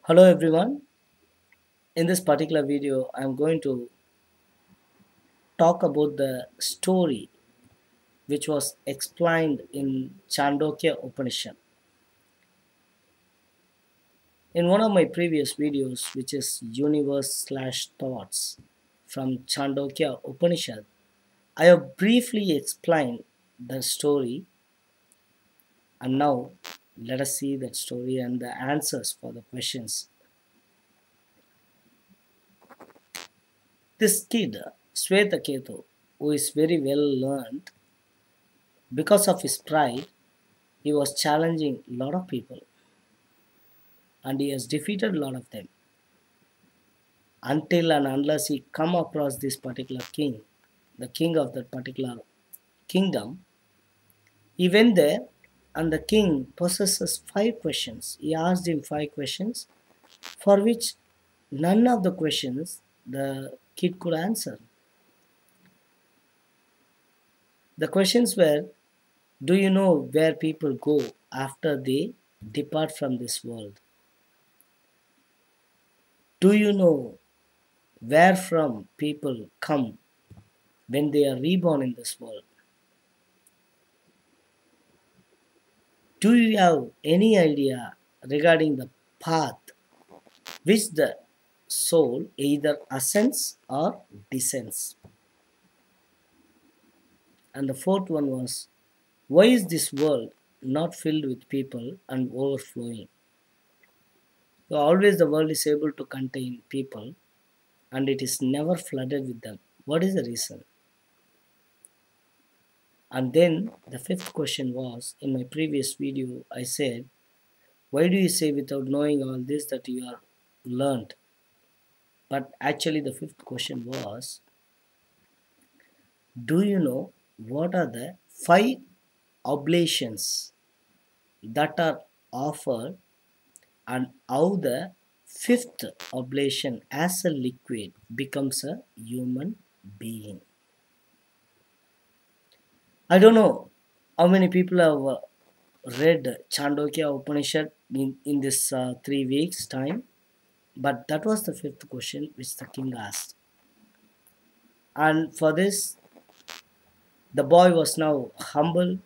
Hello everyone. In this particular video, I am going to talk about the story which was explained in Chandogya Upanishad. In one of my previous videos, which is Universe slash Thoughts from Chandogya Upanishad, I have briefly explained the story, and now let us see that story and the answers for the questions. This kid, Swetaketu, who is very well learned, because of his pride, he was challenging a lot of people and he has defeated a lot of them until and unless he come across this particular king, the king of that particular kingdom. He went there and the king possesses 5 questions. He asked him 5 questions for which none of the questions the kid could answer. The questions were, do you know where people go after they depart from this world? Do you know where from people come when they are reborn in this world? Do you have any idea regarding the path which the soul either ascends or descends? And the fourth one was, why is this world not filled with people and overflowing? So always the world is able to contain people and it is never flooded with them. What is the reason? And then the fifth question was, in my previous video I said, why do you say without knowing all this that you are learned? But actually the fifth question was, do you know what are the 5 oblations that are offered and how the fifth oblation as a liquid becomes a human being? I don't know how many people have read Chandogya Upanishad in this 3 weeks time, but that was the fifth question which the king asked. And for this, the boy was now humble,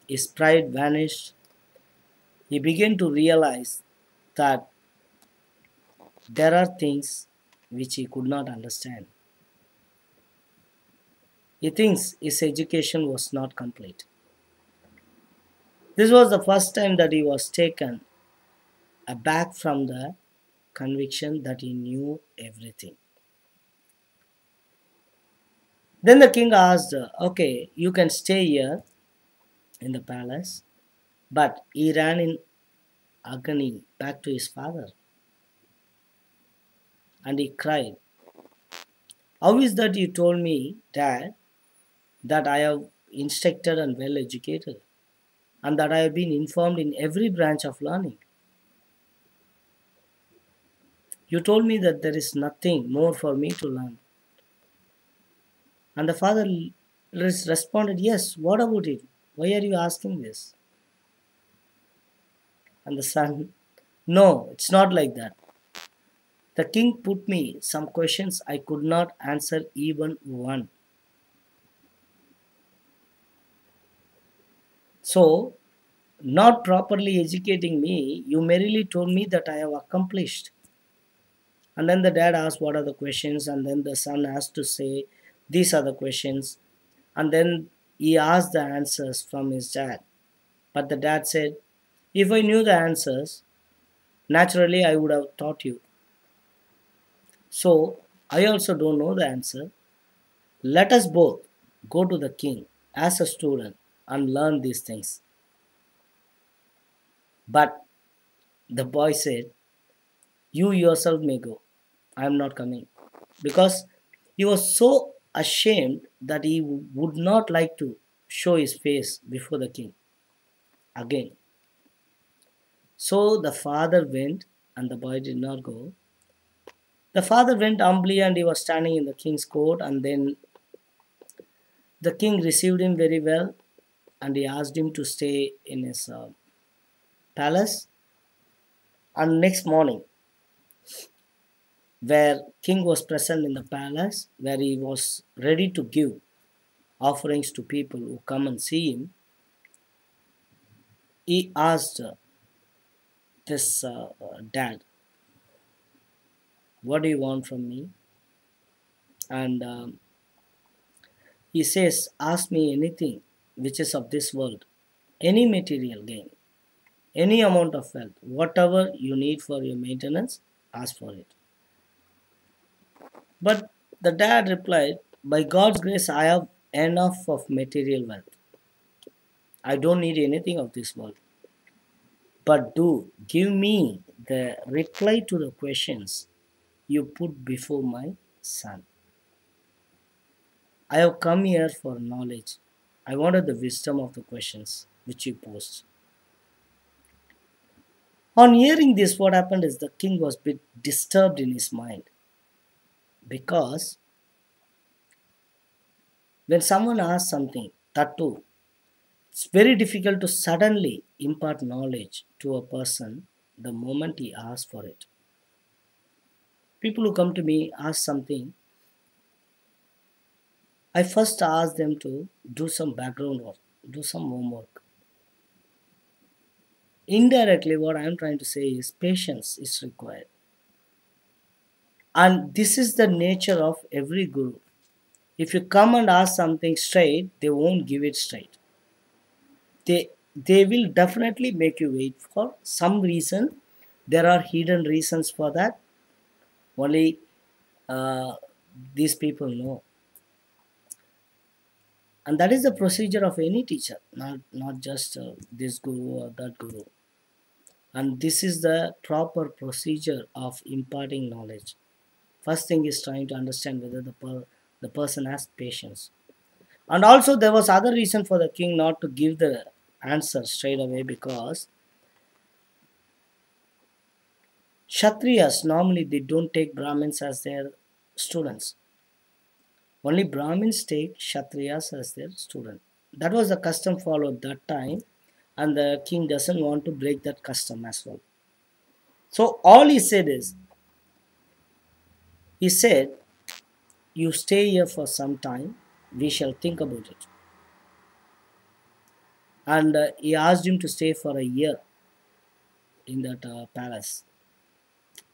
his pride vanished. He began to realize that there are things which he could not understand. He thinks his education was not complete. This was the first time that he was taken aback from the conviction that he knew everything. Then the king asked, okay, you can stay here in the palace, but he ran in agony back to his father and he cried, how is that you told me, Dad, that I have instructed and well educated, and that I have been informed in every branch of learning? You told me that there is nothing more for me to learn. And the father responded, yes, what about it? Why are you asking this? And the son, no, it's not like that. The king put me some questions I could not answer even one. So, not properly educating me, you merely told me that I have accomplished. And then the dad asked what are the questions, and then the son has to say these are the questions, and then he asked the answers from his dad. But the dad said, if I knew the answers, naturally I would have taught you. So I also don't know the answer. Let us both go to the king as a student and learn these things. But the boy said, you yourself may go. I am not coming. Because he was so ashamed that he would not like to show his face before the king again. So the father went and the boy did not go. The father went humbly and he was standing in the king's court, and then the king received him very well and he asked him to stay in his palace. And next morning where king was present in the palace, where he was ready to give offerings to people who come and see him, he asked this dad, what do you want from me? And he says, ask me anything which is of this world, any material gain, any amount of wealth, whatever you need for your maintenance, ask for it. But the dad replied, by God's grace, I have enough of material wealth. I don't need anything of this world. But do give me the reply to the questions you put before my son. I have come here for knowledge. I wanted the wisdom of the questions which you posed. On hearing this, what happened is the king was a bit disturbed in his mind because when someone asks something, that too, it's very difficult to suddenly impart knowledge to a person the moment he asks for it. People who come to me ask something, I first ask them to do some background work, do some homework. Indirectly, what I am trying to say is patience is required. And this is the nature of every guru. If you come and ask something straight, they won't give it straight. They will definitely make you wait for some reason. There are hidden reasons for that. Only uh, these people know. And that is the procedure of any teacher, not just this guru or that guru. And this is the proper procedure of imparting knowledge. First thing is trying to understand whether the person has patience. And also there was other reason for the king not to give the answer straight away, because Kshatriyas normally they don't take Brahmins as their students. Only Brahmins take Kshatriyas as their student. That was the custom followed that time, and the king doesn't want to break that custom as well. So all he said is, he said, you stay here for some time, we shall think about it. And he asked him to stay for a year in that palace.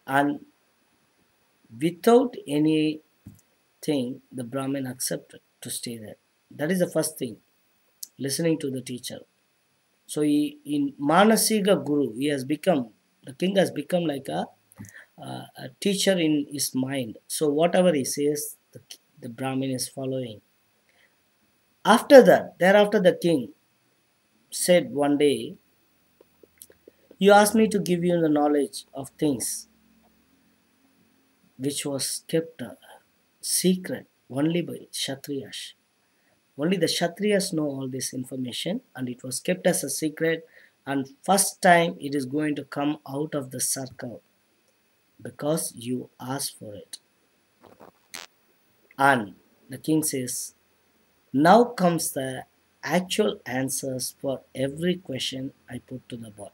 And without anything, the Brahmin accepted to stay there. That is the first thing, listening to the teacher. So he, in Manasiga Guru, the king has become like a teacher in his mind. So whatever he says, the Brahmin is following. After that, thereafter the king said one day, you asked me to give you the knowledge of things which was kept secret only by Kshatriyas. Only the Kshatriyas know all this information, and it was kept as a secret, and first time it is going to come out of the circle because you asked for it. And the king says, now comes the actual answers for every question I put to the board.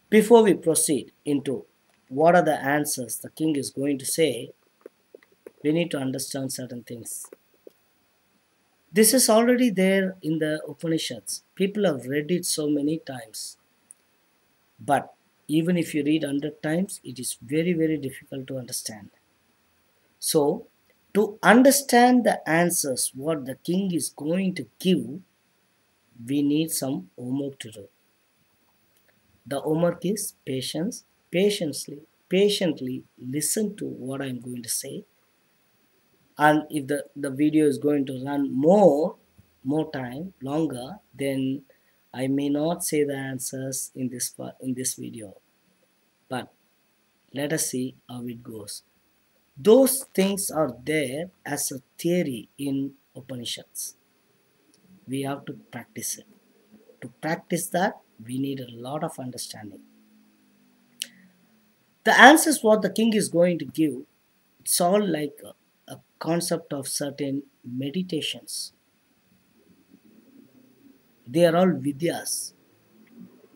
Before we proceed into what are the answers the king is going to say, we need to understand certain things. This is already there in the Upanishads. People have read it so many times. But even if you read 100 times, it is very, very difficult to understand. So, to understand the answers, what the king is going to give, we need some homework to do. The homework is patience. Patiently listen to what I am going to say. And if the video is going to run more time, longer, then I may not say the answers in this video. But let us see how it goes. Those things are there as a theory in Upanishads. We have to practice it. To practice that, we need a lot of understanding. The answers what the king is going to give, it's all like a concept of certain meditations. They are all vidyas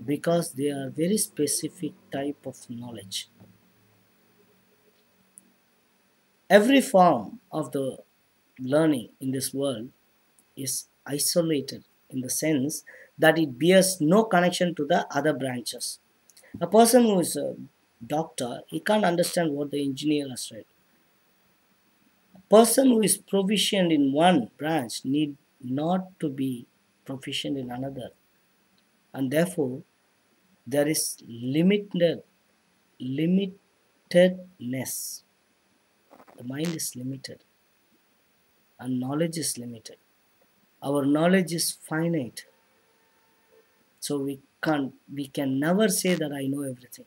because they are very specific type of knowledge. Every form of the learning in this world is isolated in the sense that it bears no connection to the other branches. A person who is a doctor, he can't understand what the engineer has read. A person who is proficient in one branch need not to be proficient in another, and therefore there is limitedness. The mind is limited and knowledge is limited. Our knowledge is finite, so we can never say that I know everything.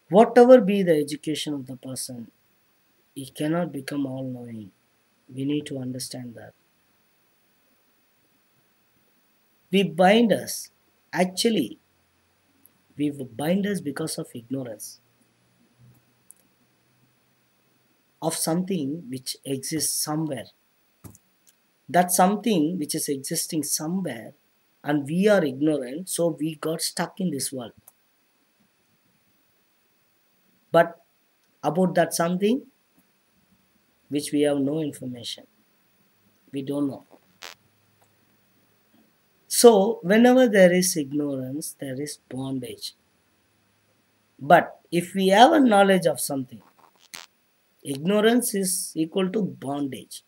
Whatever be the education of the person, he cannot become all knowing. We need to understand that. We bind us. Actually, we bind us because of ignorance of something which exists somewhere. That something which is existing somewhere, and we are ignorant, so we got stuck in this world. But about that something which we have no information, we don't know. So, whenever there is ignorance, there is bondage. But if we have a knowledge of something, ignorance is equal to bondage.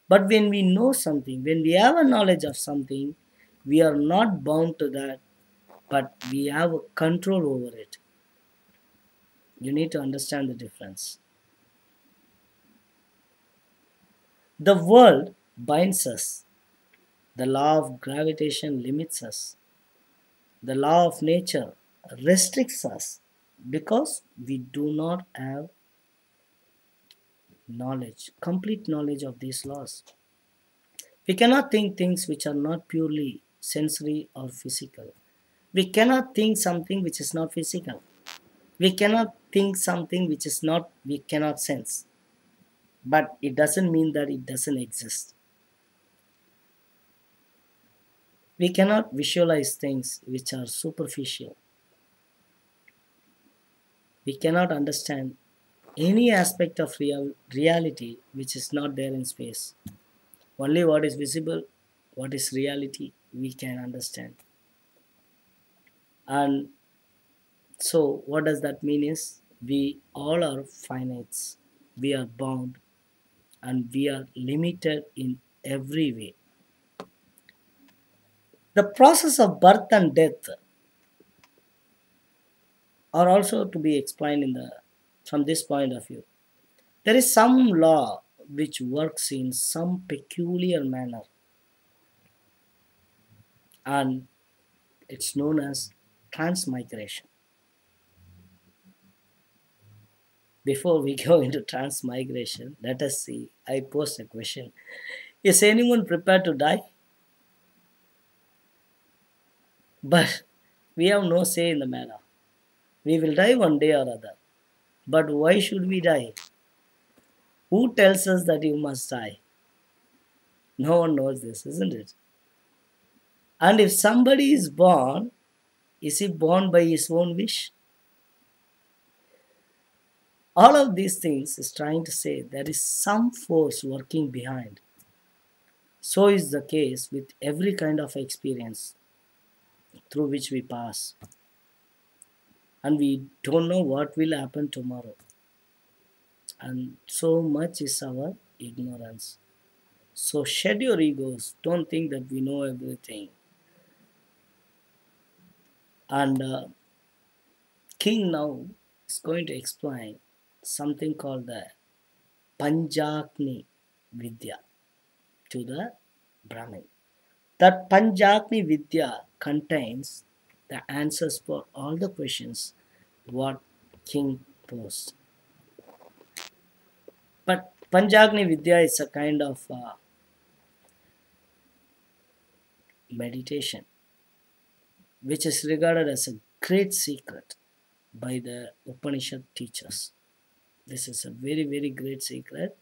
But when we know something, when we have a knowledge of something, we are not bound to that, but we have a control over it. You need to understand the difference. The world binds us. The law of gravitation limits us. The law of nature restricts us because we do not have knowledge, complete knowledge of these laws. We cannot think things which are not purely sensory or physical. We cannot think something which is not physical. We cannot think something which is not, we cannot sense. But it doesn't mean that it doesn't exist. We cannot visualize things which are superficial. We cannot understand any aspect of reality which is not there in space. Only what is visible, what is reality, we can understand. And so, what does that mean is we all are finites, we are bound, and we are limited in every way. The process of birth and death are also to be explained from this point of view. There is some law which works in some peculiar manner, and it's known as transmigration. Before we go into transmigration, let us see. I pose a question. Is anyone prepared to die? But we have no say in the matter. We will die one day or other. But why should we die? Who tells us that you must die? No one knows this, isn't it? And if somebody is he born by his own wish? All of these things is trying to say there is some force working behind. So is the case with every kind of experience through which we pass. And we don't know what will happen tomorrow. And so much is our ignorance. So shed your egos. Don't think that we know everything. And King now is going to explain something called the panchagni vidya to the Brahmin. That panchagni vidya contains the answers for all the questions what King posed. But panchagni vidya is a kind of meditation which is regarded as a great secret by the Upanishad teachers. This is a very, very great secret.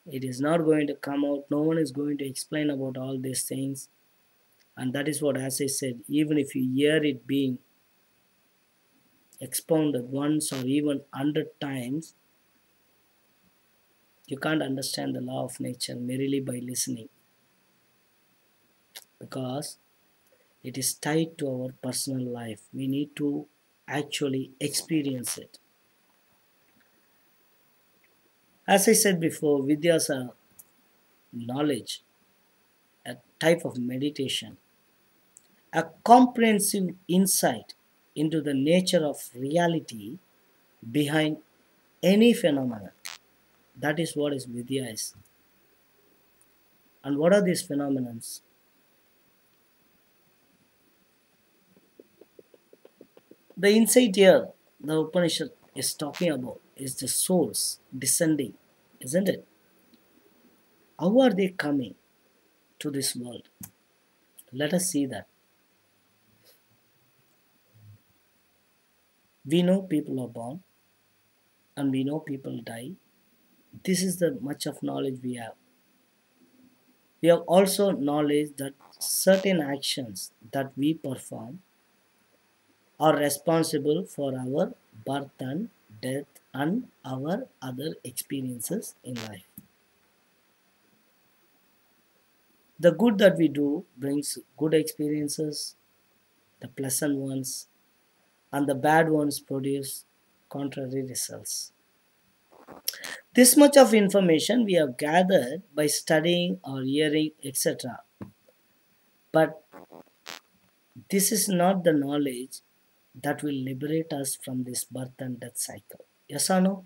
It is not going to come out. No one is going to explain about all these things. And that is what, as I said, even if you hear it being expounded once or even 100 times, You can't understand the law of nature merely by listening because it is tied to our personal life. We need to actually experience it. As I said before, vidya is a knowledge, a type of meditation, a comprehensive insight into the nature of reality behind any phenomenon. That is what is vidya is. And what are these phenomena? The insight here the Upanishad is talking about is the souls descending, isn't it? How are they coming to this world? Let us see that. We know people are born and we know people die. This is the much of knowledge we have. We have also knowledge that certain actions that we perform are responsible for our birth and death and our other experiences in life. The good that we do brings good experiences, the pleasant ones, and the bad ones produce contrary results. This much of information we have gathered by studying or hearing, etc. But this is not the knowledge that will liberate us from this birth and death cycle. Yes or no?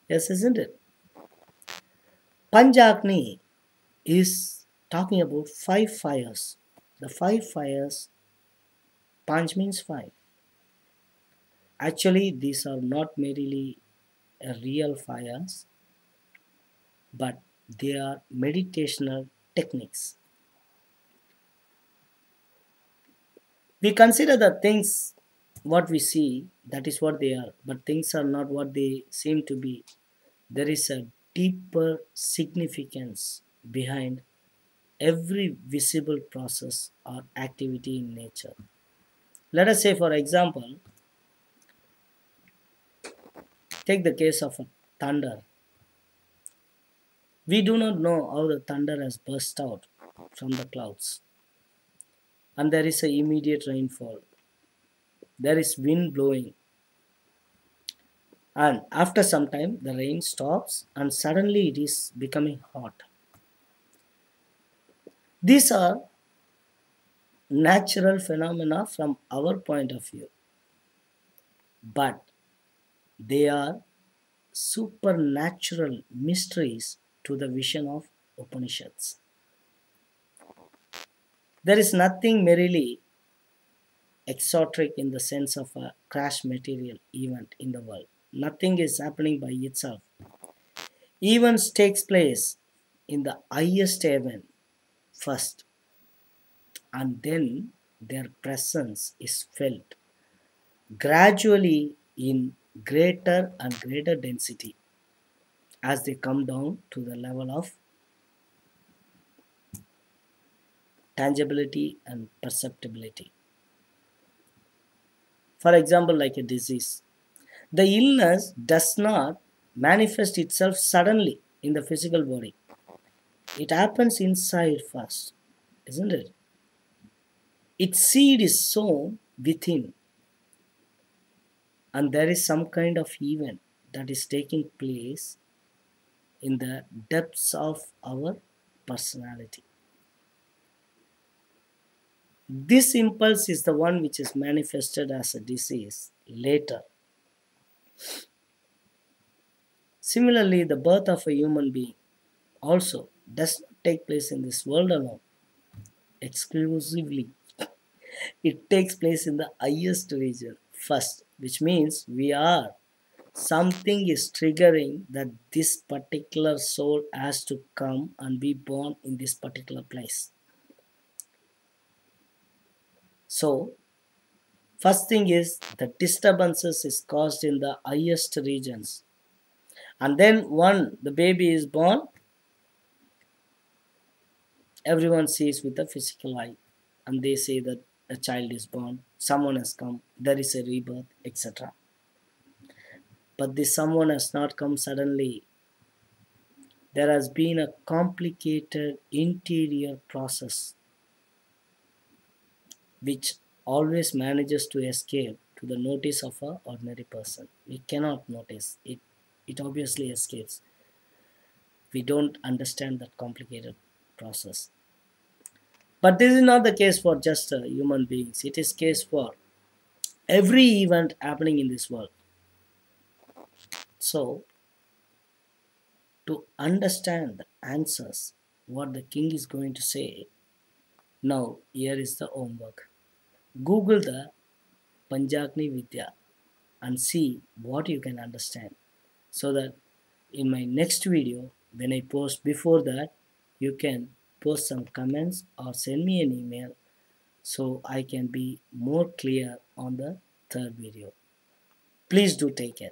Yes, isn't it? Panchagni is talking about five fires. The five fires, Panch means five. Actually, these are not merely real fires, but they are meditational techniques. We consider the things what we see, that is what they are, but things are not what they seem to be. There is a deeper significance behind every visible process or activity in nature. Let us say, for example, take the case of a thunder. We do not know how the thunder has burst out from the clouds, and there is an immediate rainfall. There is wind blowing, and after some time the rain stops and suddenly it is becoming hot. These are natural phenomena from our point of view, but they are supernatural mysteries to the vision of Upanishads. There is nothing merely exotic in the sense of a crash material event in the world. Nothing is happening by itself. Events takes place in the highest heaven first, and then their presence is felt gradually in greater and greater density as they come down to the level of tangibility and perceptibility. For example, like a disease. The illness does not manifest itself suddenly in the physical body. It happens inside first, isn't it? Its seed is sown within, and there is some kind of event that is taking place in the depths of our personality. This impulse is the one which is manifested as a disease later. Similarly, the birth of a human being also does not take place in this world alone, exclusively. It takes place in the highest region first, which means we are something is triggering that this particular soul has to come and be born in this particular place. So, first thing is the disturbances is caused in the highest regions. And then when the baby is born, everyone sees with the physical eye. And they say that a child is born, someone has come, there is a rebirth, etc. But this someone has not come suddenly. There has been a complicated interior process which always manages to escape to the notice of an ordinary person. We cannot notice it. It obviously escapes. We don't understand that complicated process. But this is not the case for just human beings. It is case for every event happening in this world. So, to understand the answers, what the king is going to say, now here is the homework. Google the panchagni vidya and see what you can understand, so that in my next video, when I post before that, you can post some comments or send me an email so I can be more clear on the third video. Please do take care.